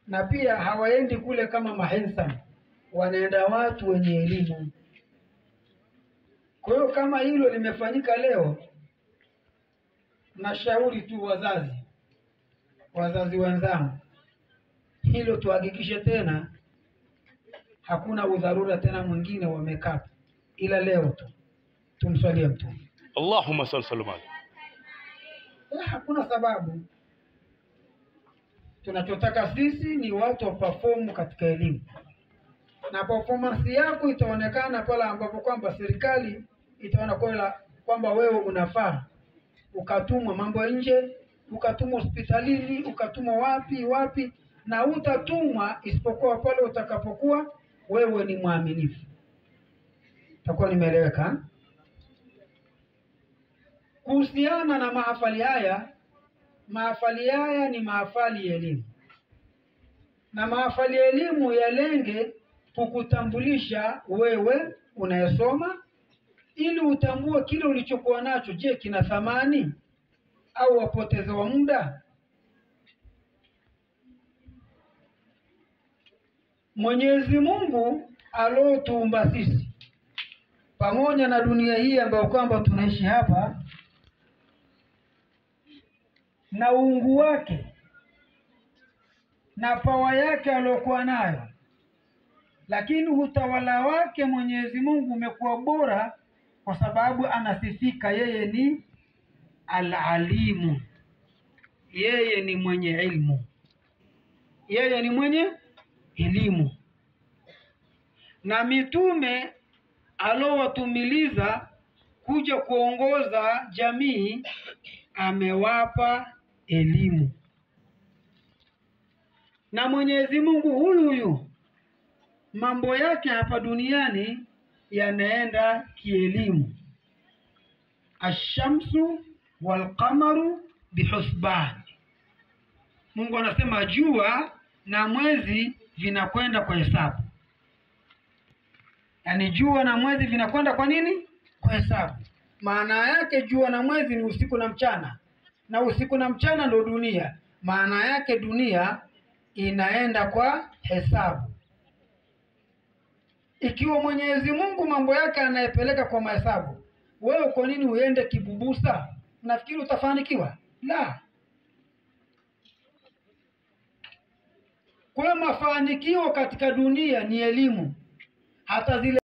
na pia hawaendi kule kama mahensa, wanaenda watu wenye elimu. Kwa hiyo kama hilo limefanyika leo, nashauri tu wazazi wenzangu, hilo tuhakikishe tena hakuna udharura tena mwingine wamekata, ila leo tu tumswalie Mtume. Allahumma salli sallam. Hakuna sababu. Tunachotaka sisi ni watu wa perform katika elimu, na performance yako itaonekana pale ambapo kwamba serikali itaona kwamba wewe unafaa, ukatumwa mambo nje, ukatumwa hospitalini, ukatumwa wapi, na utatumwa isipokuwa pale utakapokuwa wewe ni mwaminifu. Takuwa nimeeleweka? Kuhusiana na mahafali haya ni mahafali ya elimu, na mahafali ya elimu yalenge kukutambulisha wewe unayesoma, ili utambue kile ulichokuwa nacho, je, kina thamani au wapotezewa muda. Mwenyezi Mungu alotuumba sisi pamoja na dunia hii ambayo kwamba tunaishi hapa, na uungu wake na pawa yake aliyokuwa nayo, lakini utawala wake Mwenyezi Mungu umekuwa bora kwa sababu anasifika yeye ni al-alimu, yeye ni mwenye ilmu, yeye ni mwenye elimu. Na mitume alowatumiliza kuja kuongoza jamii amewapa elimu. Na Mwenyezi Mungu huyu mambo yake hapa duniani yanaenda kielimu. Ash-shamsu wal-qamaru bihusban. Mungu anasema jua na mwezi vinakwenda kwa hesabu. Yaani jua na mwezi vinakwenda kwa nini? Kwa hesabu. Maana yake jua na mwezi ni usiku na mchana, na usiku na mchana ndo dunia. Maana yake dunia inaenda kwa hesabu. Ikiwa Mwenyezi Mungu mambo yake anayepeleka kwa mahesabu, wewe kwa nini uende kibubusa? Unafikiri utafanikiwa? La. Kwa mafanikio katika dunia ni elimu. Hata zile